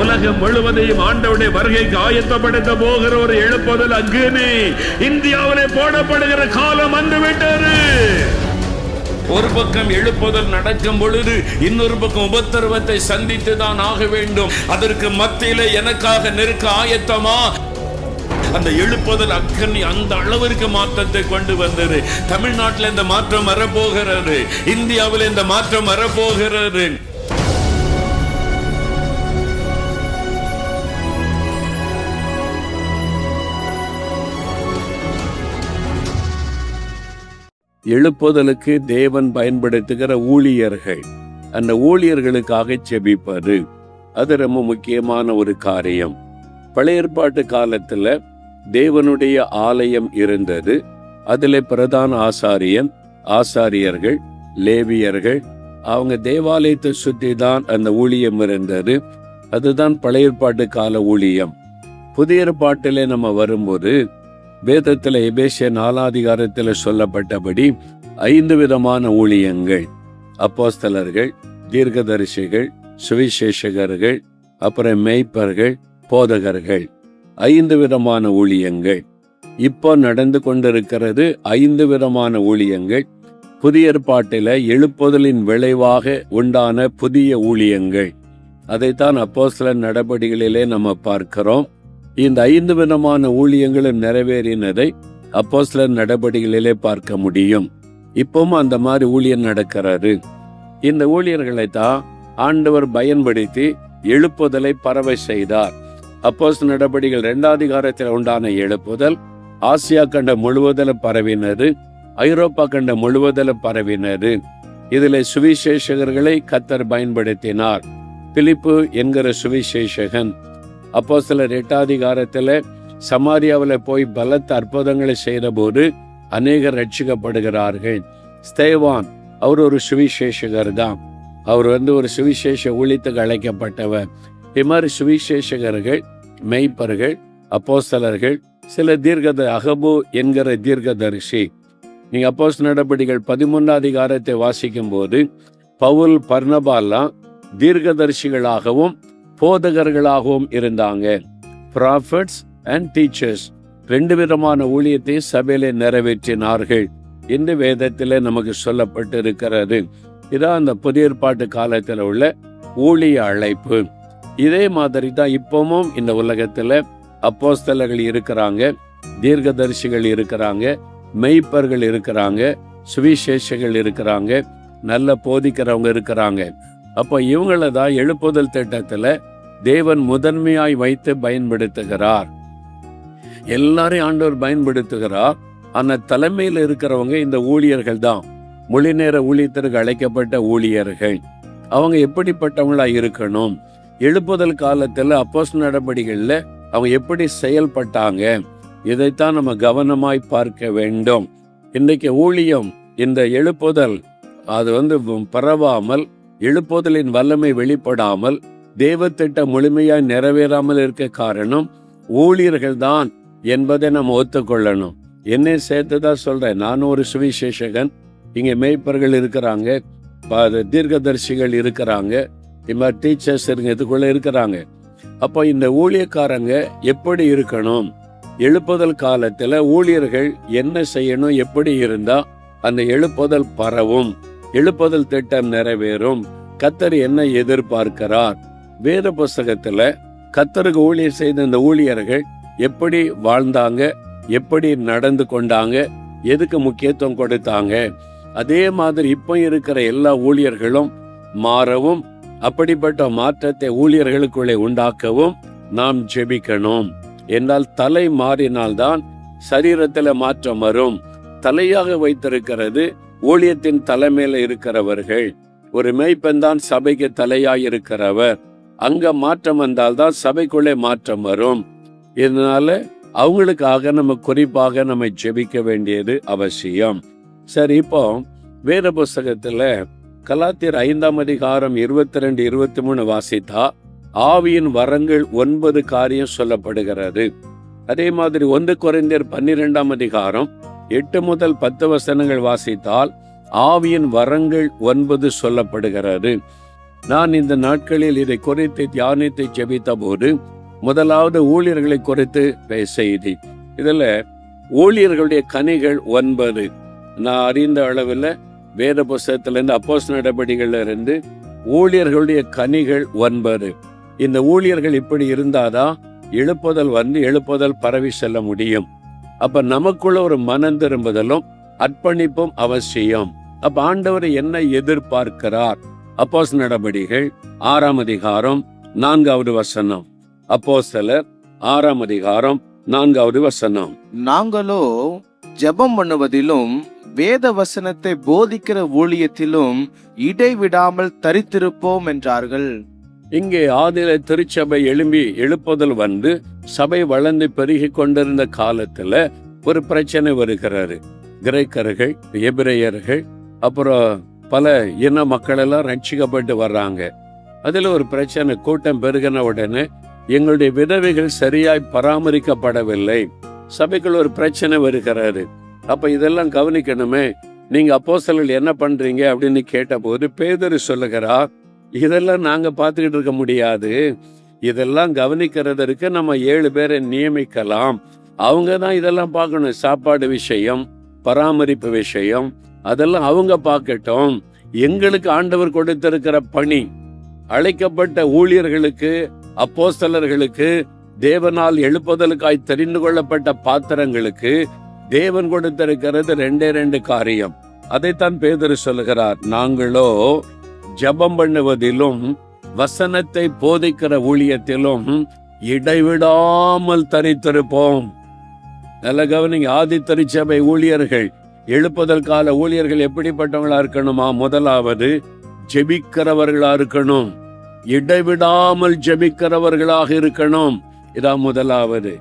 உலகம் முழுவதையும் ஆண்டவருடைய வருகைக்கு ஆயத்தப்படுத்த போகிற ஒரு எழுப்புதல் அக்னி இந்தியாவிலே போடப்படுகிற காலம் வந்துவிட்டது. ஒரு பக்கம் எழுப்புதல் நடக்கும் பொழுது இன்னொரு பக்கம் உபத்திரவத்தை சந்தித்து தான் ஆக வேண்டும். அதற்கு மத்தியில எனக்காக நெருக்க ஆயத்தமா? அந்த எழுப்புதல் அக்கனி அந்த அளவிற்கு மாற்றத்தை கொண்டு வந்தது. தமிழ்நாட்டில் இந்த மாற்றம் வரப்போகிறது, இந்தியாவில் இந்த மாற்றம் வரப்போகிறது. எழுப்புதலுக்கு தேவன் பயன்படுத்துகிற ஊழியர்கள், அந்த ஊழியர்களுக்காக செபிப்பது, அது ரொம்ப முக்கியமான ஒரு காரியம். பழைய ஏற்பாட்டு காலத்துல தேவனுடைய ஆலயம் இருந்தது. அதில் பிரதான ஆசாரியர்கள், லேவியர்கள், அவங்க தேவாலயத்தை சுற்றி தான் அந்த ஊழியம் இருந்தது. அதுதான் பழைய ஏற்பாட்டு கால ஊழியம். புதிய ஏற்பாட்டிலே நம்ம வரும்போது வேதத்தில் எபேசிய 4 சொல்லப்பட்டபடி 5 விதமான ஊழியங்கள்: அப்போஸ்தலர்கள், தீர்க்கதரிசிகள், சுவிசேஷகர்கள், அப்புறம் மேய்ப்பர்கள், போதகர்கள். 5 விதமான ஊழியங்கள் இப்போ நடந்து கொண்டிருக்கிறது. 5 விதமான ஊழியங்கள் புதிய ஏற்பாட்டில எழுப்புதலின் விளைவாக உண்டான புதிய ஊழியங்கள். அதைத்தான் அப்போஸ்தலர் நடபடிகளிலே நம்ம பார்க்கிறோம். இந்த 5 விதமான ஊழியங்களும் நிறைவேறினதை அப்போஸ்தலர் நடபடிகளிலே பார்க்க முடியும். இப்பவும் அந்த மாதிரி ஊழியம் நடக்கிறாரு. இந்த ஊழியர்களை தான் ஆண்டவர் பயன்படுத்தி எழுப்புதலை பரவ செய்தார். அப்போஸ்தலர் நடபடிகள் 2 உண்டான எழுப்புதல் ஆசியா கண்ட முழுவதிலும் பரவினது, ஐரோப்பா கண்ட முழுவதிலும் பரவினது. இதில் சுவிசேஷகர்களை கர்த்தர் பயன்படுத்தினார். பிலிப்பு என்கிற சுவிசேஷகன் அப்போஸ்தலர் 8 சமாரியாவில் போய் பலத்த அற்புதங்களை செய்த போது அநேகர் ரட்சிக்கப்படுகிறார்கள். ஸ்தேவான் அவர் ஒரு சுவிசேஷகர் தான். அவர் ஒரு சுவிசேஷ ஊழியத்துக்கு அழைக்கப்பட்டவர். இது மாதிரி சுவிசேஷகர்கள், மெய்ப்பர்கள், அப்போஸ்தலர்கள், சில அகபு என்கிற தீர்க்கதரிசி. நீங்க அப்போஸ்தலர் நடபடிகள் 13 வாசிக்கும் போது பவுல், பர்னபாலாம் தீர்க்கதரிசிகளாகவும் போதகர்களாகவும் இருந்தாங்க. ப்ராஃபட்ஸ் அண்ட் டீச்சர்ஸ் 2 விதமான ஊழியத்தை சபையிலே நிறைவேற்றினார்கள் என்று வேதத்தில் நமக்கு சொல்லப்பட்டு இருக்கிறது. இதான் அந்த புதிய ஏற்பாட்டு காலத்தில் உள்ள ஊழிய அழைப்பு. இதே மாதிரி தான் இப்பவும் இந்த உலகத்துல அப்போஸ்தலர்கள் இருக்கிறாங்க, தீர்க்கதரிசிகள் இருக்கிறாங்க, மெய்ப்பர்கள் இருக்கிறாங்க, சுவிசேஷகள் இருக்கிறாங்க, நல்ல போதிக்கிறவங்க இருக்கிறாங்க. அப்போ இவங்கள தான் எழுப்புதல் திட்டத்துல தேவன் முதன்மையாய் வைத்து பயன்படுத்துகிறார். எல்லாரையும் ஆண்டவர் பயன்படுத்துகிறார். ஆனா தலைமையில் இருக்கிறவங்க இந்த ஊழியர்கள் தான். மொழி நேர ஊழியத்திற்கு அழைக்கப்பட்ட ஊழியர்கள். அவங்க எப்படிப்பட்டவங்களா இருக்கணும்? எழுப்புதல் காலத்துல அப்போஸ்தலர் நடபடிகள்ல அவங்க எப்படி செயல்பட்டாங்க? இதைத்தான் நம்ம கவனமாய் பார்க்க வேண்டும். இன்றைக்கு ஊழியம், இந்த எழுப்புதல் அது பரவாமல், எழுப்புதலின் வல்லமை வெளிப்படாமல், தேவ திட்டம் முழுமையாய் நிறைவேறாமல் இருக்க காரணம் ஊழியர்கள் தான் என்பதை நம்ம ஒத்துக்கொள்ளணும். என்னை சேர்த்துதான் சொல்றேன். நானும் ஒரு சுவிசேஷகன். இங்க மேய்ப்பர்கள் இருக்கிறாங்க, தீர்க்கதரிசிகள் இருக்கிறாங்க, டீச்சர்ஸ் இதுக்குள்ள இருக்கிறாங்க. அப்போ இந்த ஊழியக்காரங்க எப்படி இருக்கணும்? எழுப்புதல் காலத்துல ஊழியர்கள் என்ன செய்யணும்? எப்படி இருந்தா அந்த எழுப்புதல் பரவும், எழுப்புதல் திட்டம் நிறைவேறும்? கர்த்தர் என்ன எதிர்பார்க்கிறார்? வேத புஸ்தகத்துல கர்த்தருக்கு ஊழியர் செய்த இந்த ஊழியர்கள் எப்படி வாழ்ந்தாங்க, எப்படி நடந்து கொண்டாங்க, எதுக்கு முக்கியத்துவம் கொடுத்தாங்க? அதே மாதிரி இப்ப இருக்கிற எல்லா ஊழியர்களும் மாறவும், அப்படிப்பட்ட மாற்றத்தை ஊழியர்களுக்குள்ளே உண்டாக்கவும் நாம் ஜெபிக்கணும். என்றால் தலை மாறினால்தான் சரீரத்துல மாற்றம் வரும். தலையாக வைத்திருக்கிறது ஊழியத்தின் தலைமையில இருக்கிறவர்கள். ஒரு மேய்ப்பன் தான் சபைக்கு தலையாய் இருக்கிறவர். அங்க மாற்றம் வந்தால்தான் சபைக்குள்ளே மாற்றம் வரும். இதனால அவங்களுக்காக நம்ம குறிப்பாக நம்ம ஜெபிக்க வேண்டியது அவசியம். சரி, இப்போ வேத புஸ்தகத்துல கலாத்தியர் 5 22, 23 வாசித்தா ஆவியின் வரங்கள் 9 காரியம் சொல்லப்படுகிறது. அதே மாதிரி 1 கொரிந்தியர் 12 8 முதல் 10 வசனங்கள் வாசித்தால் ஆவியின் வரங்கள் 9 சொல்லப்படுகிறது. நான் இந்த நாட்களில் இதை குறித்து தியானித்து ஜெபித்த போது முதலாவது ஊழியர்களை குறித்து செய்தி. இதுல ஊழியர்களுடைய கனிகள் 9. நான் அறிந்த அளவில் வேத புஸ்தகத்திலிருந்து அப்போஸ்தலர் நடபடிகள்ல இருந்து ஊழியர்களுடைய கனிகள் 9. இந்த ஊழியர்கள் இப்படி இருந்தாதான் எழுப்புதல் பரவி செல்ல முடியும். அப்ப நமக்குள்ள ஒரு மனம் திரும்புதலும் அர்ப்பணிப்பும் அவசியம். அப்ப ஆண்டவர் என்ன எதிர்பார்க்கிறார்? அப்போஸ்தலர் நடபடிகள் 6ஆம் அதிகாரம் 4வது வசனம். அப்போஸ்தலர் 6ஆம் அதிகாரம் 4வது வசனம். நாங்களோ ஜெபம் பண்ணுவதிலும் வேத வசனத்தை போதிக்கிற ஊழியத்திலும் இடைவிடாமல் தரித்திருப்போம் என்றார்கள். இங்கே ஆதியில திருச்சபை எழுப்புதல் சபை வளர்ந்து பெருகி கொண்டிருந்த காலத்துல ஒரு பிரச்சனை வருகிறாரு. கிரேக்கர்கள், எபிரேயர்கள், அப்புறம் பல இன மக்கள் எல்லாம் ரட்சிக்கப்பட்டு வர்றாங்க. அதுல ஒரு பிரச்சனை, கூட்டம் பெருகின உடனே எங்களுடைய விதவைகள் சரியாய் பராமரிக்கப்படவில்லை. சபைக்குள்ள ஒரு பிரச்சனை வருகிறாரு. அப்ப இதெல்லாம் கவனிக்கணுமே, நீங்க அப்போஸ்தலர்கள் என்ன பண்றீங்க அப்படின்னு கேட்ட போது பேதுரு சொல்லுகிறார், இதெல்லாம் நாங்க பார்த்துக்கிட்டு இருக்க முடியாது, இதெல்லாம் கவனிக்கிறதற்கு நம்ம 7 பேரை நியமிக்கலாம். அவங்க தான் இதெல்லாம் பார்க்கணும். சாப்பாடு விஷயம், பராமரிப்பு விஷயம், அதெல்லாம் அவங்க பார்க்கட்டும். எங்களுக்கு ஆண்டவர் கொடுத்திருக்கிற பணி, அழைக்கப்பட்ட ஊழியர்களுக்கு, அப்போஸ்தலர்களுக்கு, தேவனால் எழுப்புதலுக்காய் தெரிந்து கொள்ளப்பட்ட பாத்திரங்களுக்கு தேவன் கொடுத்திருக்கிறது 2 காரியம். அதைத்தான் பேதுரு சொல்லுகிறார். நாங்களோ ஜெபம் பண்ணுவதிலும் வசனத்தை போதிக்கிற ஊழியத்திலும் இடைவிடாமல் தரித்திருப்போம். நல்ல கவனிங்க. ஆதி திருச்சபை ஊழியர்கள், எழுப்புதல் கால ஊழியர்கள் எப்படிப்பட்டவங்களா இருக்கணுமா? முதலாவது ஜெபிக்கிறவர்களா இருக்கணும். இடைவிடாமல் ஜெபிக்கிறவர்களாக இருக்கணும். இதான் முதலாவது.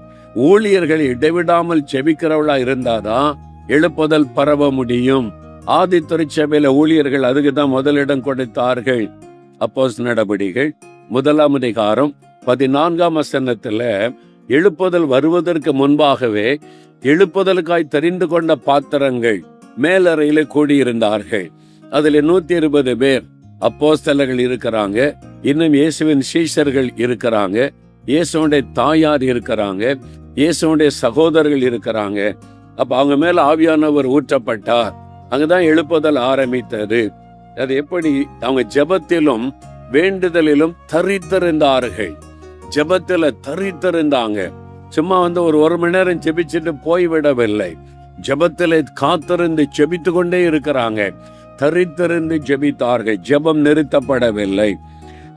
ஊழியர்கள் இடைவிடாமல் ஜெபிக்கிறவர்களா இருந்தாதான் எழுப்புதல் பரவ முடியும். ஆதி திருச்சபையில ஊழியர்கள் அதுக்கு தான் முதலிடம் கொடுத்தார்கள். அப்போஸ்தலர் நடபடிகள் 1ஆம் அதிகாரம் 14ஆம் வசனத்துல எழுப்புதல் வருவதற்கு முன்பாகவே எழுப்புதலுக்காய் தெரிந்து கொண்ட பாத்திரங்கள் மேலறையில கூடியிருந்தார்கள். அதுல 120 பேர் அப்போஸ்தலர்கள் இருக்கிறாங்க. இன்னும் இயேசுவின் சீஷர்கள் இருக்கிறாங்க. இயேசுடைய தாயார் இருக்கிறாங்க. இயேசுடைய சகோதரர்கள் இருக்கிறாங்க. அப்ப அவங்க மேல ஆவியானவர் ஊற்றப்பட்டார். அங்கதான் எழுப்புதல் ஆரம்பித்தது. அது எப்படி? அவங்க ஜெபத்திலும் வேண்டுதலிலும் தரித்திருந்தார்கள். ஜெபத்துல தரித்திருந்தாங்க. சும்மா ஒரு மணி நேரம் ஜெபிச்சுட்டு போய்விடவில்லை. ஜெபத்திலே காத்திருந்து ஜெபித்து கொண்டே இருக்கிறாங்க. தரித்திருந்து ஜெபித்தார்கள். ஜெபம் நிறுத்தப்படவில்லை.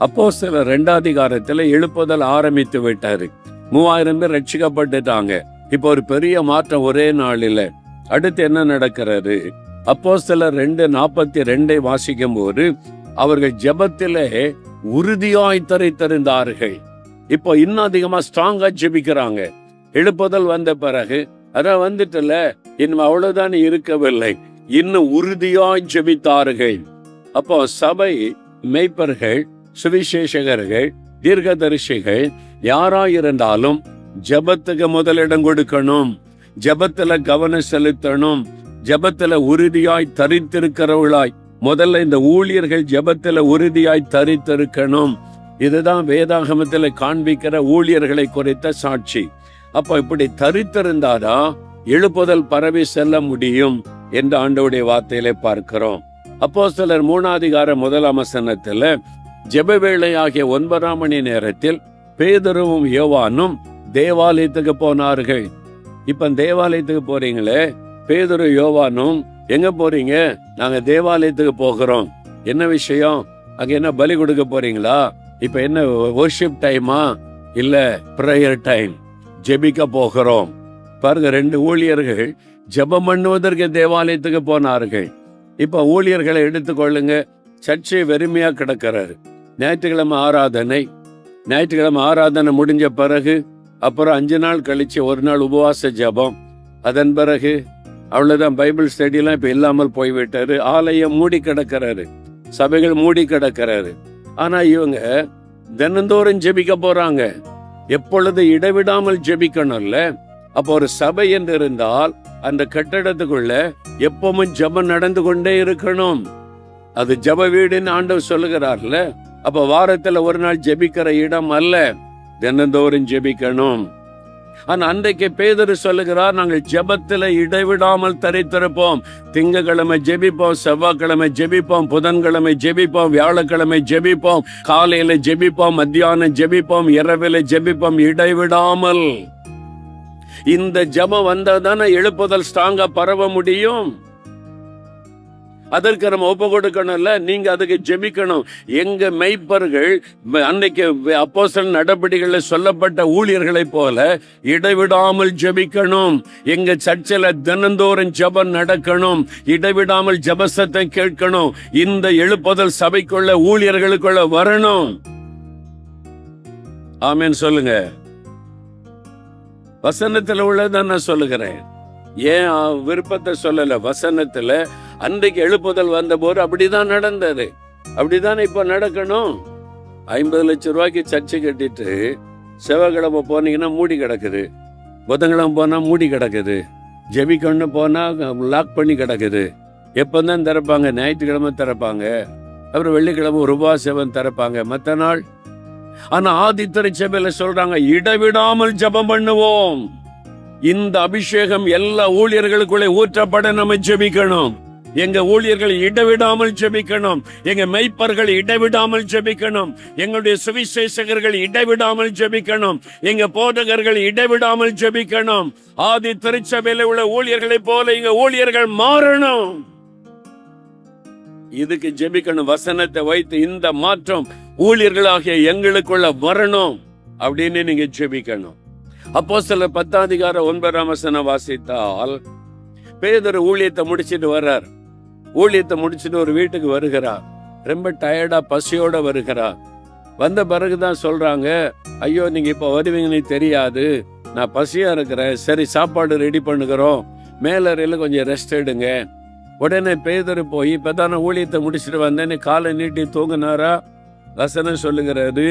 அப்போஸ்தலர் 2ஆம் அதிகாரத்துல எழுப்புதல் ஆரம்பித்து விட்டாரு. 3000 பேர் ரட்சிக்கப்பட்டுட்டாங்க. இப்ப ஒரு பெரிய மாற்றம் ஒரே நாளில். அடுத்து என்ன நடக்கிறது? அப்போஸ்தலர் 2:42 வாசிக்கும் போது அவர்கள் ஜெபத்திலே உறுதியாய் தரித்திருந்தார்கள். இப்போ இன்னும் அதிகமா ஸ்ட்ராங்கா ஜெபிக்கிறாங்க. எழுப்புதல் வந்த பிறகு அதான் வந்துட்டுல, இன்னும் அவ்வளவுதான் இருக்கவில்லை, இன்னும் உறுதியாய் ஜெபித்தார்கள். அப்போ சபை மேய்ப்பர்கள், சுவிசேஷகர்கள், தீர்க்கதரிசிகள் யாராயிருந்தாலும் ஜெபத்துக்கு முதலிடம் கொடுக்கணும். ஜெபத்துல கவனம் செலுத்தணும். ஜெபத்துல உறுதியாய் தரித்திருக்கிறவர்களாய் முதல்ல இந்த ஊழியர்கள் ஜெபத்துல உறுதியாய் தரித்திருக்கணும். இதுதான் வேதாகமத்துல காண்பிக்கிற ஊழியர்களை குறித்த சாட்சி. அப்ப இப்படி தரித்திருந்தாதான் எழுப்புதல் பரவி செல்ல முடியும் என்று ஆண்டவருடைய வார்த்தையிலே பார்க்கிறோம். அப்போஸ்தலர் 3ஆம் அதிகாரம் 1ஆம் வசனத்துல ஜெப வேளையாகிய 9ஆம் மணி நேரத்தில் பேதுருவும் யோவானும் தேவாலயத்துக்கு போனார்கள். இப்ப தேவாலயத்துக்கு போறீங்களே, பேதுரு யோவானும் எங்க போறீங்க? நாங்க தேவாலயத்துக்கு போகிறோம். என்ன விஷயம்? அங்க என்ன பலி கொடுக்க போறீங்களா? இப்ப என்ன வொர்ஷிப் டைமா? இல்ல பிரேயர் டைம். ஜெபிக்க போகிறோம். பாருங்க, 2 ஊழியர்கள் ஜெபம் பண்ணுவதற்கு தேவாலயத்துக்கு போனார்கள். இப்ப ஊழியர்களை எடுத்துக்கொள்ளுங்க. சர்ச்சை வெறுமையா கிடக்கிறாரு. ஞாயிற்றுக்கிழமை ஆராதனை முடிஞ்ச பிறகு அப்புறம் 5 நாள் கழிச்சு 1 நாள் உபவாச ஜெபம். அதன் பிறகு அவ்வளவுதான். பைபிள் ஸ்டடிலாம் இப்ப இல்லாமல் போய்விட்டாரு. ஆலயம் மூடி கிடக்கிறாரு. சபைகள் மூடி கிடக்கிறாரு. ஆனா இவங்க தினந்தோறும் ஜெபிக்க போறாங்க. எப்பொழுது இடைவிடாமல் ஜெபிக்கணும்ல. அப்போ ஒரு சபை என்று இருந்தால் அந்த கட்டடத்துக்குள்ள எப்பவும் ஜெபம் நடந்து கொண்டே இருக்கணும். அது ஜெப வீடுன்னு ஆண்டவர் சொல்லுகிறார்ல. அப்ப வாரத்துல ஒரு நாள் ஜெபிக்கிற இடம் அல்ல, தினந்தோறும் ஜெபிக்கணும். ஆனா அன்றைக்கு பேதுரு சொல்லுகிறார், நாங்கள் ஜெபத்துல இடைவிடாமல் தரித்திருப்போம். திங்கட்கிழமை ஜெபிப்போம், செவ்வாய்க்கிழமை ஜெபிப்போம், புதன்கிழமை ஜெபிப்போம், வியாழக்கிழமை ஜெபிப்போம், காலையில ஜெபிப்போம், மத்தியானம் ஜெபிப்போம், இரவில ஜெபிப்போம், இடைவிடாமல். இந்த ஜெபம் வந்தாதானே எழுப்புதல் ஸ்ட்ராங்கா பரவ முடியும். அதற்கு நம்ம ஒப்பு கொடுக்கணும்ல, நீங்க அதுக்கு ஜெபிக்கணும். எங்க மெய்ப்பர்கள் அன்னைக்கு அப்போஸ்தலர் நடபடிகள்ல சொல்லப்பட்ட ஊழியர்களை போல இடைவிடாமல் ஜெபிக்கணும். எங்க சர்ச்சில் தினந்தோறும் ஜெபம் நடக்கணும், இடைவிடாமல் ஜெபசத்தை கேட்கணும். இந்த எழுப்புதல் சபைக்குள்ள ஊழியர்களுக்குள்ள வரணும். ஆமென் சொல்லுங்க. வசனத்துல உள்ளதான் நான் சொல்லுகிறேன், ஏன் விருப்பத்தை சொல்லல. வசனத்துல அன்றைக்கு எழுப்புதல் வந்த போது அப்படிதான் நடந்தது, அப்படிதான் இப்ப நடக்கணும். 50 லட்சம் ரூபாய்க்கு சர்ச்சை கட்டிட்டு செவ்வாய்க்கிழமை போனீங்கன்னா மூடி கிடக்குது, புதன்கிழமை போனா மூடி கிடக்குது, ஜெபிக்கணும் போனா லாக் பண்ணி கிடக்குது. எப்பதான் திறப்பாங்க? ஞாயிற்றுக்கிழமை திறப்பாங்க, அப்புறம் வெள்ளிக்கிழமை உபவாசம் திறப்பாங்க, மற்ற நாள். ஆனா ஆதித்துறை சபையில சொல்றாங்க, இடைவிடாமல் ஜெபம் பண்ணுவோம். இந்த அபிஷேகம் எல்லா ஊழியர்களுக்குள்ளே ஊற்றப்பட நம்ம ஜெபிக்கணும். எங்க ஊழியர்கள் இடைவிடாமல் ஜெபிக்கணும், எங்க மெய்ப்பர்கள் இடைவிடாமல் ஜெபிக்கணும், எங்களுடைய சுவிசேஷகர்கள் இடைவிடாமல் ஜெபிக்கணும், எங்க போதகர்கள் இடைவிடாமல் ஜெபிக்கணும். ஆதி திருச்சபையில உள்ள ஊழியர்களை போல எங்க ஊழியர்கள் மாறணும். இதுக்கு ஜெபிக்கணும். வசனத்தை வைத்து இந்த மாற்றம் ஊழியர்களாகிய எங்களுக்குள்ள வரணும் அப்படின்னு நீங்க ஜெபிக்கணும். அப்போஸ்தலர் 10:9 வாசித்தால், பேதுரு ஊழியத்தை முடிச்சிட்டு வர்றார். ஊழியத்தை முடிச்சிட்டு ஒரு வீட்டுக்கு வருகிறார். ரொம்ப டயர்டா பசியோட வருகிறார். வந்த பிறகுதான் சொல்றாங்க, ஐயோ நீங்க இப்ப வருவீங்கன்னு தெரியாது, நான் பசியா இருக்கிறேன், சரி சாப்பாடு ரெடி பண்ணுகிறோம், மேலறையில கொஞ்சம் ரெஸ்ட் எடுங்க. உடனே பேதுரு போய், இப்பதான ஊழியத்தை முடிச்சிட்டு வந்தேன்னு காலை நீட்டி தூங்கினாரா? வசனம் சொல்லுகிறது,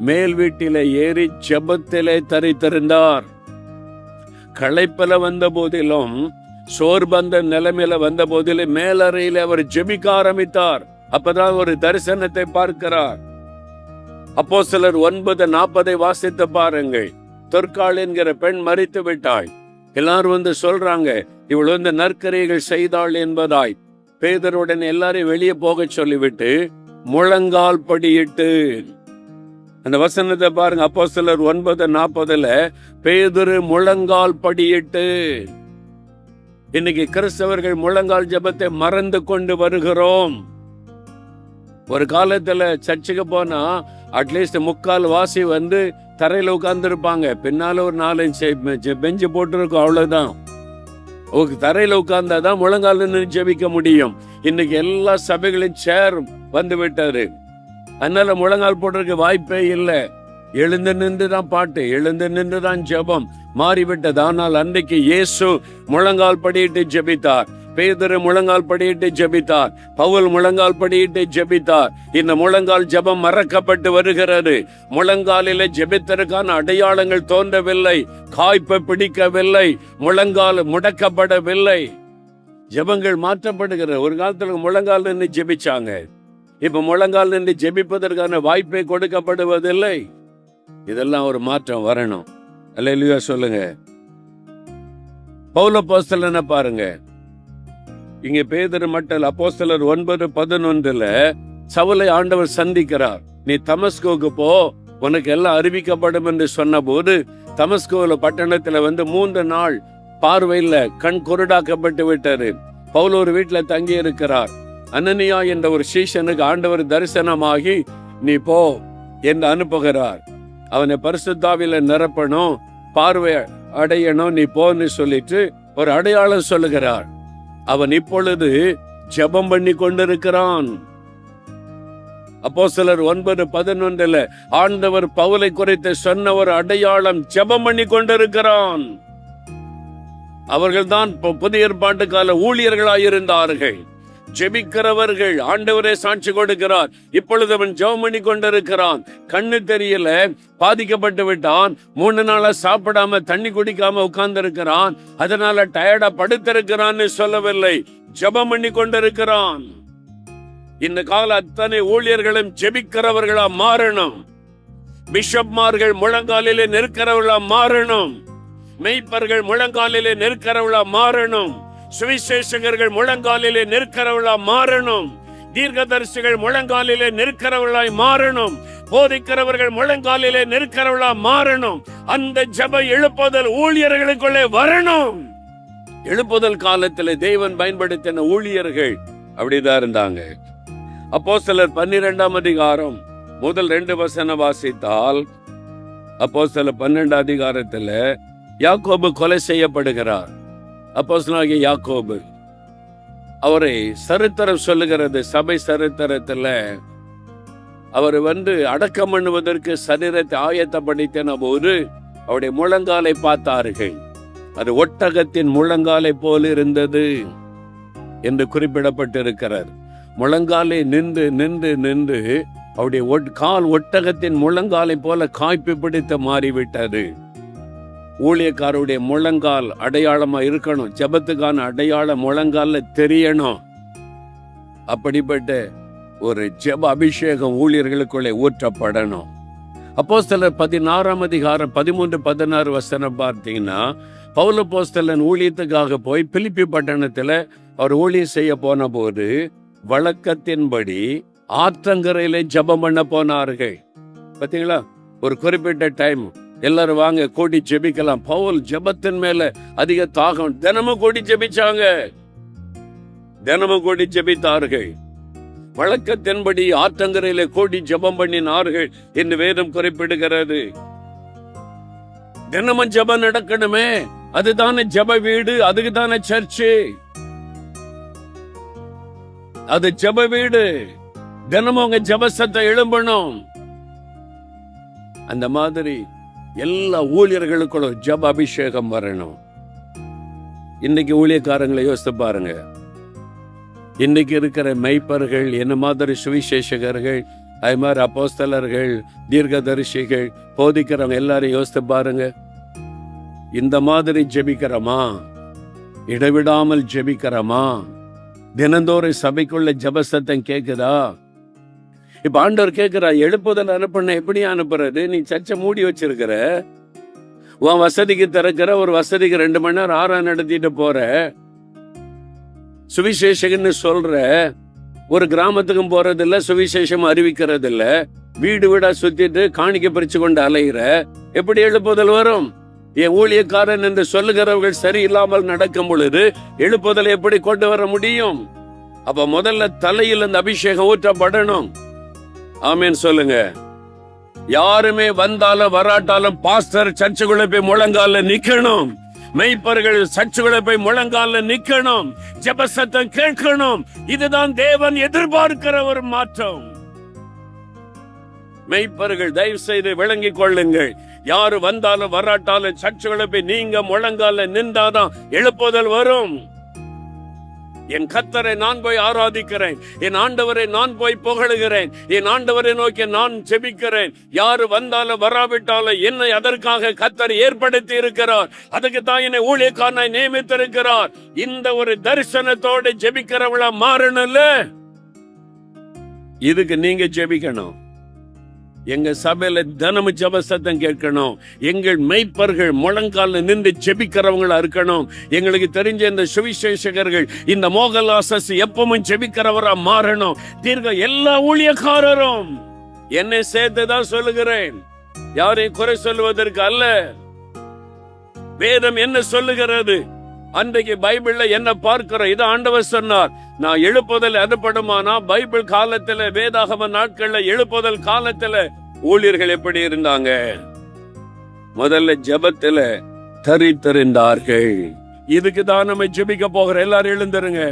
மேல் வீட்டில ஏறி ஜெபத்திலே தரித்திருந்தார். களைப்பல வந்த போதிலும், சோர்பந்த நிலைமையில வந்த போதிலும் மேலறையில அவர் ஜெபிக்க ஆரம்பித்தார். அப்பதான் ஒரு தரிசனத்தை பார்க்கிறார். அப்போஸ்தலர் 9:40 வாசித்து பாருங்கள். தொற்காள் என்கிற பெண் மரித்து விட்டாள். எல்லாரும் வந்து சொல்றாங்க, இவள் வந்து நற்கரைகள் செய்தாள் என்பதாய். பேதருடன் எல்லாரையும் வெளியே போக சொல்லிவிட்டு முழங்கால் படியிட்டு, அந்த வசனத்தை பாருங்க. அப்போஸ்தலர் 9:40 பேதுரு முழங்கால் படியிட்டு. இன்னைக்கு கிறிஸ்தவர்கள் முழங்கால் ஜெபத்தை மறந்து கொண்டு வருகிறோம். ஒரு காலத்துல சர்ச்சுக்கு போனா அட்லீஸ்ட் முக்கால் வாசி வந்து தரையில உட்கார்ந்து இருப்பாங்க, பின்னால ஒரு 4-5 பெஞ்சு போட்டு இருக்கும், அவ்வளவுதான். தரையில உட்கார்ந்தாதான் முழங்கால் நின்று ஜெபிக்க முடியும். இன்னைக்கு எல்லா சபைகளின் சேர் வந்து விட்டாரு, அதனால முழங்கால் போடுறதுக்கு வாய்ப்பே இல்லை. எழுந்து நின்றுதான் பாட்டு, எழுந்து நின்றுதான் ஜெபம் மாறிவிட்டது. ஆனால் அன்றைக்கு இயேசு முழங்கால் படியிட்டு ஜெபித்தார், பேதுரு முழங்கால் படியிட்டு ஜெபித்தார், பவுல் முழங்கால் படியிட்டு ஜெபித்தார். இந்த முழங்கால் ஜெபம் மறக்கப்பட்டு வருகிறது. முழங்காலில ஜெபித்ததற்கான அடையாளங்கள் தோன்றவில்லை, காய்ப்பை பிடிக்கவில்லை, முழங்கால் முடக்கப்படவில்லை, ஜெபங்கள் மாற்றப்படுகிறது. ஒரு காலத்துல முழங்கால் நின்று ஜெபிச்சாங்க, இப்ப முழங்கால் நின்று ஜெபிப்பதற்கான வாய்ப்பை கொடுக்கப்படுவதில்லை. இதெல்லாம் ஒரு மாற்றம் வரணும். அல்லேலூயா சொல்லுங்க. பவுல் அப்போஸ்தலனை பாருங்க, இங்க பேதுரு மட்டும். அப்போஸ்தலர் 9:11 சவுலை ஆண்டவர் சந்திக்கிறார். நீ தமஸ்குவுக்கு போ, உனக்கு எல்லாம் அறிவிக்கப்படும் என்று சொன்ன போது தமஸ்குல பட்டணத்துல வந்து 3 நாள் பார்வையில கண் குருடாக்கப்பட்டு விட்டாரு. பவுல் ஒரு வீட்டுல தங்கி இருக்கிறார். அனனியா என்ற ஒரு சீஷனுக்கு ஆண்டவர் தரிசனமாகி நீ போ என்று அனுப்புகிறார். அவனை பரிசுத்தாவில நிரப்பணும், பார்வை அடையணும், நீ போன்னு சொல்லிட்டு ஒரு அடையாளம் சொல்லுகிறார். அவன் இப்பொழுது ஜெபம் பண்ணி கொண்டிருக்கிறான். அப்போஸ்தலர் 9:11 ஆண்டவர் பவுலை குறித்து சொன்ன ஒரு அடையாளம், ஜெபம் பண்ணி கொண்டிருக்கிறான். அவர்கள்தான் புதிய ஏற்பாட்டு கால ஊழியர்களாயிருந்தார்கள், ஜெபிக்கிறவர்கள். ஆண்டவரே சாட்சி கொடுக்கிறார். இப்பொழுது அவன் ஜெபம் பண்ணி கொண்டிருக்கிறான். கண்ணு தெரியல, பாதிக்கப்பட்டு விட்டான். 3 நாளா சாப்பிடாம தண்ணி குடிக்காம உட்கார்ந்து இருக்கிறான். அதனால டயர்டா படுத்திருக்கிறான்னு சொல்லவில்லை, ஜெபம் பண்ணி கொண்டிருக்கிறான். இந்த கால அத்தனை ஊழியர்களும் ஜெபிக்கிறவர்களா மாறணும். பிஷப்மார்கள் முழங்காலிலே நிற்கிறவர்களா மாறணும். மெய்ப்பர்கள் முழங்காலிலே நிற்கிறவர்களா மாறணும். சுவிசேஷகர்கள் முழங்காலிலே நிற்கிறவர்களா மாறணும். தீர்க்கதரிசிகள் முழங்காலிலே நிற்கிறவர்களாய் மாறணும். போதிக்கிறவர்கள் முழங்காலிலே நிற்கிறவர்களா மாறணும். அந்த ஜெப எழுப்புதல் ஊழியர்களுக்குள்ளே வரணும். எழுப்புதல் காலத்தில் தேவன் பயன்படுத்தின ஊழியர்கள் அப்படிதான் இருந்தாங்க. அப்போஸ்தலர் 12ஆம் அதிகாரம் முதல் 2 வசனம் வாசித்தால், அப்போஸ்தலர் 12 அதிகாரத்துல யாக்கோபு கொலை செய்யப்படுகிறார். அப்போஸ்தலனாகிய யாக்கோபு, அவரை சரித்திரம் சொல்லுகிறது. சபை சரித்திரத்துல அவர் அடக்கம் பண்ணுவதற்கு சரீரத்தை ஆயத்தப்படுத்தின போது அவருடைய முழங்காலை பார்த்தார்கள். அது ஒட்டகத்தின் முழங்காலை போல் இருந்தது என்று குறிப்பிடப்பட்டிருக்கிறார். முழங்காலை நின்று நின்று நின்று அவருடைய கால் ஒட்டகத்தின் முழங்காலை போல காய்ப்பு பிடித்து மாறிவிட்டது. ஊழியக்காரருடைய முழங்கால் அடையாளமா இருக்கணும். ஜெபத்துக்கான அடையாளம் முழங்கால தெரியணும். அப்படிப்பட்ட ஒரு ஜெப அபிஷேகம் ஊழியர்களுக்குள்ளே ஊற்றப்படணும். அப்போஸ்தலர் 16ஆம் அதிகாரம் 13-16 வசனம் பார்த்தீங்கன்னா, பவுல் அப்போஸ்தலன் ஊழியத்துக்காக போய் பிலிப்பி பட்டணத்துல அவர் ஊழியம் செய்ய போன போது வழக்கத்தின்படி ஆற்றங்கரையிலே ஜெபம் பண்ண போனார்கள். பாத்தீங்களா, ஒரு குறிப்பிட்ட டைம் எல்லாரும் வாங்க கூடி ஜெபிக்கலாம். பவுல் ஜெபத்தின் மேல அதிக தாகம். தினமும் கூடி ஜெபிச்சாங்க, தினமும் கூடி ஜெபித்தார்கள். வழக்கத்தின்படி ஆற்றங்கரையிலே கூடி ஜெபம் பண்ணினார்கள் என்று வேதம் குறிப்பிடுகிறது. தினமும் ஜெபம் நடக்கணுமே, அதுதானே ஜெப வீடு, அதுக்கு தானே சர்ச்சு, அது ஜெப வீடு. தினமும் உங்க ஜெப சத்தம் எழும்பணும். அந்த மாதிரி எல்லா ஊழியர்களுக்குள்ள ஜெப அபிஷேகம் வரணும். இன்னைக்கு ஊழியக்காரங்களை யோசித்து பாருங்க. இன்னைக்கு இருக்கிற மெய்ப்பர்கள், என்ன மாதிரி சுவிசேஷகர்கள், அது மாதிரி அப்போஸ்தலர்கள், தீர்க்கதரிசிகள், போதிக்கிறவங்க எல்லாரையும் யோசித்து பாருங்க. இந்த மாதிரி ஜெபிக்கிறோமா? இடைவிடாமல் ஜெபிக்கிறோமா? தினந்தோறும் சபைக்குள்ள ஜெபசத்தம் கேக்குதா? இப்ப ஆண்டவர் கேட்கிறா, எழுப்புதல் அனுப்புன எப்படி அனுப்புறது? நீ சர்ச்சை மூடி வச்சிருக்கிற, உன் வசதிக்கு திறக்கிற, ஒரு வசதிக்கு 2 மணி நேரம் ஆராய்ச்சி நடத்திட்டு போற, சுவிசேஷகன்னு சொல்ற, ஒரு கிராமத்துக்கும் போறதில்ல, சுவிசேஷம் அறிவிக்கிறது இல்ல, வீடு வீடா சுத்திட்டு காணிக்கை பிரிச்சு கொண்டு அலைகிற, எப்படி எழுப்புதல் வரும்? என் ஊழியக்காரன் என்று சொல்லுகிறவர்கள் சரியில்லாமல் நடக்கும் பொழுது எழுப்புதல் எப்படி கொண்டு வர முடியும்? அப்ப முதல்ல தலையில் அந்த அபிஷேகம் ஊற்றப்படணும். ஆமேன் சொல்லுங்க. யாருமே வந்தாலும் வராட்டாலும் பாஸ்டர் சர்ச்சுக்குள்ள போய் முழங்கால நிக்கணும். மெய்ப்பர்கள் சர்ச்சுக்குள்ள போய் முழங்கால நிக்கணும். ஜெபசத்தம் கேட்கணும். இதுதான் தேவன் எதிர்பார்க்கிற ஒரு மாற்றம். மெய்ப்பர்கள் தயவு செய்து விளங்கிக் கொள்ளுங்கள். யாரு வந்தாலும் வராட்டாலும் சர்ச்சுக்குள்ள போய் நீங்க முழங்கால நின்றாதான் எழுப்புதல் வரும். என் கர்த்தரை நான் போய் ஆராதிக்கிறேன், என் ஆண்டவரை நான் போய் புகழுகிறேன், என் ஆண்டவரை நோக்கி நான் ஜெபிக்கிறேன். யாரு வந்தாலும் வராவிட்டாலும் என்னை அதற்காக கர்த்தர் ஏற்படுத்தி இருக்கிறார். அதுக்கு தான் என்னை ஊழியக்காரனாய் நியமித்திருக்கிறார். இந்த ஒரு தரிசனத்தோடு ஜெபிக்கிறவளா மாறணும்ல. இதுக்கு நீங்க ஜெபிக்கணும். எங்க சபையில தினமும் ஜெப சத்தம் கேட்கணும். எங்கள் மெய்ப்பர்கள் முழங்கால நின்று ஜெபிக்கிறவங்களா இருக்கணும். எங்களுக்கு தெரிஞ்ச இந்த சுவிசேஷகர்கள், இந்த மோகலாசஸ் எப்பவும் ஜெபிக்கிறவரா மாறணும். எல்லா ஊழியக்காரரும் என்னை சேர்த்துதான் சொல்லுகிறேன், யாரையும் குறை சொல்லுவதற்கு அல்ல. வேதம் என்ன சொல்லுகிறது? அன்றைக்கு பைபிள்ல என்ன பார்க்கிறோம்? இது ஆண்டவர் சொன்னார். நான் எழுப்புதல் அனுப்படுமானா பைபிள் காலத்துல, வேதாகம நாட்கள்ல, எழுப்புதல் காலத்துல ஊழியர்கள் எப்படி இருந்தாங்க? முதல்ல ஜெபத்துல தரித்திருந்தார்கள். இதுக்கு தான் நம்ம ஜெபிக்க போகிற. எல்லாரும் எழுந்துருங்க.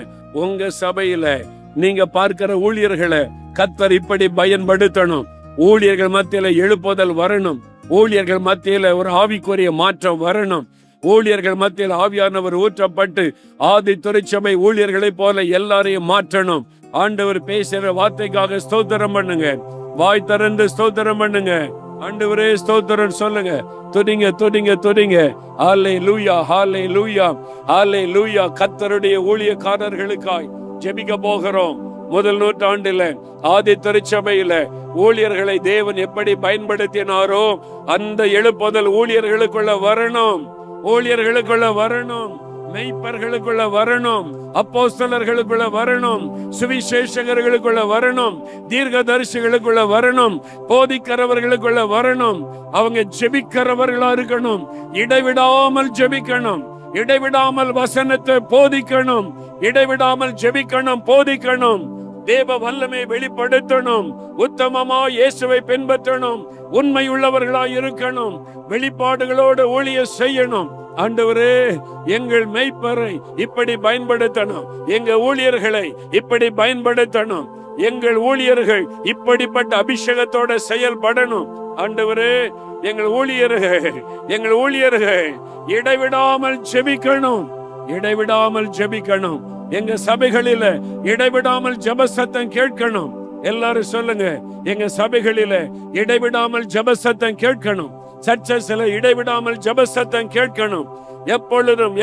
உங்க சபையில நீங்க பார்க்கிற ஊழியர்களை கர்த்தர் இப்படி பயன்படுத்தணும். ஊழியர்கள் மத்தியில எழுப்புதல் வரணும். ஊழியர்கள் மத்தியில ஒரு ஆவிக்குரிய மாற்றம் வரணும். ஊழியர்கள் மத்தியில் ஆவியானவர் ஊற்றப்பட்டு ஆதி திருச்சபை ஊழியர்களை போல எல்லாரையும் மாற்றணும். ஆண்டவர் பேசுற வார்த்தைக்காக ஸ்தோத்திரம் பண்ணுங்க. வாய் திறந்து ஸ்தோத்திரம் பண்ணுங்க. ஆண்டவரே ஸ்தோத்திரம் சொல்லுங்க. துதிங்க துதிங்க துதிங்க. ஹல்லேலூயா ஹல்லேலூயா ஹல்லேலூயா. கர்த்தருடைய ஊழியக்காரர்களுக்காய் ஜெபிக்க போகிறோம். முதல் நூற்றாண்டில ஆதி திருச்சபையில ஊழியர்களை தேவன் எப்படி பயன்படுத்தினாரோ அந்த எழுப்புதல் ஊழியர்களுக்குள்ள வரணும், ஊழியர்களுக்குள்ள வரணும், மெய்ப்பர்களுக்குள்ள வரணும், அப்போஸ்தலர்களுக்குள்ள வரணும், சுவிசேஷகர்களுக்குள்ள வரணும், தீர்க்கதரிசிகளுக்குள்ள வரணும், போதிக்கிறவர்களுக்குள்ள வரணும். அவங்க ஜெபிக்கிறவர்களா இருக்கணும், இடைவிடாமல் ஜெபிக்கணும், இடைவிடாமல் வசனத்தை போதிக்கணும், இடைவிடாமல் ஜெபிக்கணும், போதிக்கணும், தேவ வல்லமை வெளிப்படுத்தணும், உத்தமமா இயேசுவை பின்பற்றணும், உண்மை உள்ளவர்களாய் இருக்கணும், வெளிப்பாடுகளோடு ஊழியம் செய்யணும். ஆண்டவரே, எங்கள் மெய்ப்பரை இப்படி பயன்படுத்தணும், எங்க ஊழியர்களை இப்படி பயன்படுத்தணும், எங்கள் ஊழியர்கள் இப்படிப்பட்ட அபிஷேகத்தோட செயல்படணும். ஆண்டவரே, எங்கள் ஊழியர்கள் இடைவிடாமல் ஜெபிக்கணும், இடைவிடாமல் ஜெபிக்கணும். எங்க சபைகளில இடைவிடாமல் ஜெப சத்தம் கேட்கணும். எல்லாரும் சொல்லுங்க, எங்க சபைகளில இடைவிடாமல் ஜெப சத்தம் கேட்கணும். சர்ச்சஸ்ல இடைவிடாமல் ஜெப சத்தம் கேட்கணும். எப்பொழுதும்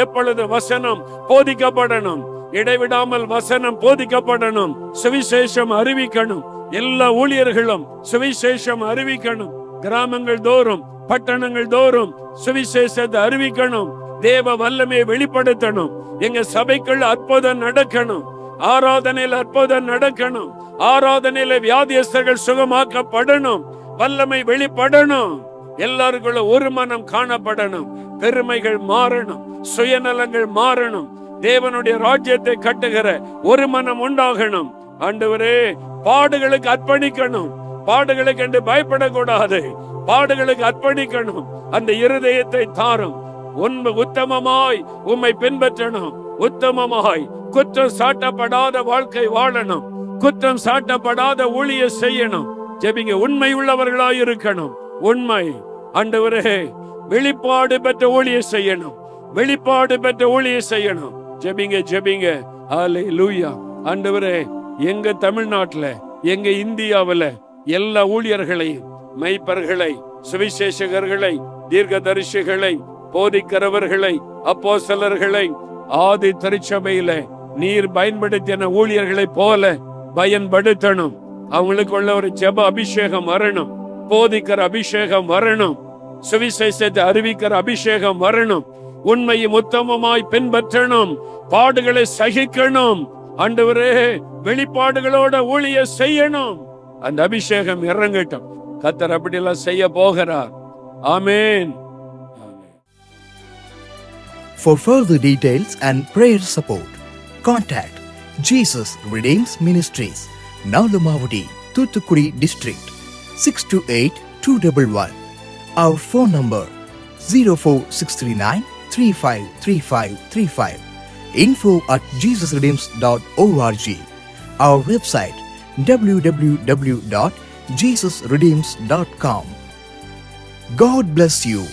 வசனம் போதிக்கப்படணும், இடைவிடாமல் வசனம் போதிக்கப்படணும், சுவிசேஷம் அறிவிக்கணும். எல்லா ஊழியர்களும் சுவிசேஷம் அறிவிக்கணும். கிராமங்கள் தோறும், பட்டணங்கள் தோறும் சுவிசேஷத்தை அறிவிக்கணும். தேவ வல்லமையை வெளிப்படுத்தணும். எங்க சபைக்குள்ள அற்புதம் நடக்கணும், ஆராதனையில் அற்புதம் நடக்கணும், ஆராதனையில வியாதியஸ்தர்கள் சுகமாக்கப்படணும், வல்லமை வெளிப்படணும். எல்லாருக்குள்ள ஒரு மனம் காணப்படணும், பெருமைகள் மாறணும், சுயநலங்கள் மாறணும், தேவனுடைய ராஜ்யத்தை கட்டுகிற ஒரு மனம் உண்டாகணும். ஆண்டவரே, பாடுகளுக்கு அர்ப்பணிக்கணும், பாடுகளுக்கு என்று பயப்படக்கூடாது, பாடுகளுக்கு அர்ப்பணிக்கணும். அந்த இருதயத்தை தாரும். உத்தமமாய் உம்மை பின்பற்றணும், உத்தமமாய் குற்றம் சாட்டப்படாத வாழ்க்கை வாழணும், குற்றம் சாட்டப்படாத ஊழியம் செய்யணும். ஜெபிங்க, உண்மை உள்ளவர்களாய் இருக்கணும். உண்மை. ஆண்டவரே, வெளிப்பாடு பெற்ற ஊழியம் செய்யணும், வெளிப்பாடு பெற்ற ஊழியம் செய்யணும். ஜெபிங்க. ஹல்லேலூயா. ஆண்டவரே, எங்க தமிழ்நாட்டுல, எங்க இந்தியாவுல எல்லா ஊழியர்களையும், மெய்ப்பர்களை, சுவிசேஷகர்களை, தீர்க்கதரிசிகளை, போதிக்கிறவர்களை, அப்போஸ்தலர்களை ஆதி திருச்சபையில நீர் பயன்படுத்தின ஊழியர்களை போல பயன்படுத்தணும். அவங்களுக்குள்ள ஒரு ஜெப அபிஷேகம் வரணும், போதிக்கிற அபிஷேகம் வரணும், சுவிசேஷத்தை அறிவிக்கிற அபிஷேகம் வரணும், உண்மையும் உத்தமமாய் பின்பற்றணும், பாடுகளை சகிக்கணும். ஆண்டவரே, வெளிப்பாடுகளோட ஊழியம் செய்யணும். அந்த அபிஷேகம் இறங்கட்டும். கர்த்தர் அப்படியெல்லாம் செய்ய போகிறார். ஆமென். For further details and prayer support, contact Jesus Redeems Ministries, Nalumavudi, Thoothukudi District, 628-211. Our phone number 04639 353535. info@jesusredeems.org. Our website www.jesusredeems.com. God bless you.